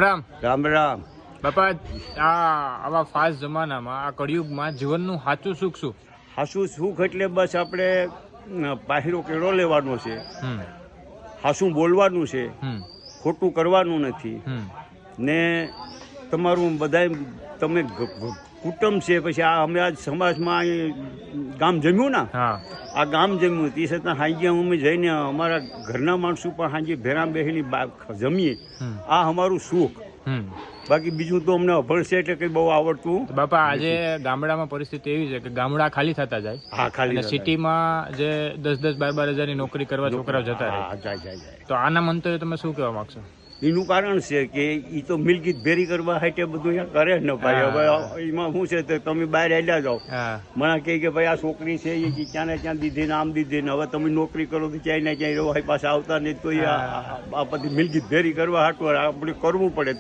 રામ રામ રામ. બાપા, આવા ફાસ્ટ જમાનામાં આ કળિયુગમાં જીવનનું સાચું સુખ શું? હાસું સુખ એટલે બસ આપણે પાહિરો કેળો લેવાનો છે, હાસું બોલવાનું છે, ખોટું કરવાનું નથી ને તમારું બધાય તમે કુટુંબ છે. પછી આ અમે આજ સમાજમાં ગામ જમ્યું ને, આ ગામ જમ્યું તે છતાં સાંજે અમે જઈને અમારા ઘરના માણસો પણ સાંજે ભેરા બેસીને જમીએ. આ અમારું સુખ. બાકી બીજું તો અમને અભળશે એટલે કંઈ બહુ આવડતું. બાપા, આજે ગામડામાં પરિસ્થિતિ એવી છે કે ગામડા ખાલી થતા જાય. હા, ખાલી. અને સિટીમાં જે 10-12 હજારની નોકરી કરવા છોકરાઓ જતા રહે. જાય. તો આના મંતવ્ય તમે શું કહેવા માંગશો? એનું કારણ છે કે એ તો મિલકીત ભેરી કરવા હાટે બધું અહીંયા કરે ને ભાઈ. હવે એમાં શું છે તો તમે બહાર આલ્યા જાઓ, મને કહે કે ભાઈ આ છોકરી છે એ ક્યાં ને ક્યાં દીધી ને આમ દીધી ને હવે તમે નોકરી કરો તો ક્યાંય ને ક્યાંય રહો, પાછા આવતા નહીં તો આ બધી મિલકીત ભેરી કરવા હાટું આપણે કરવું પડે.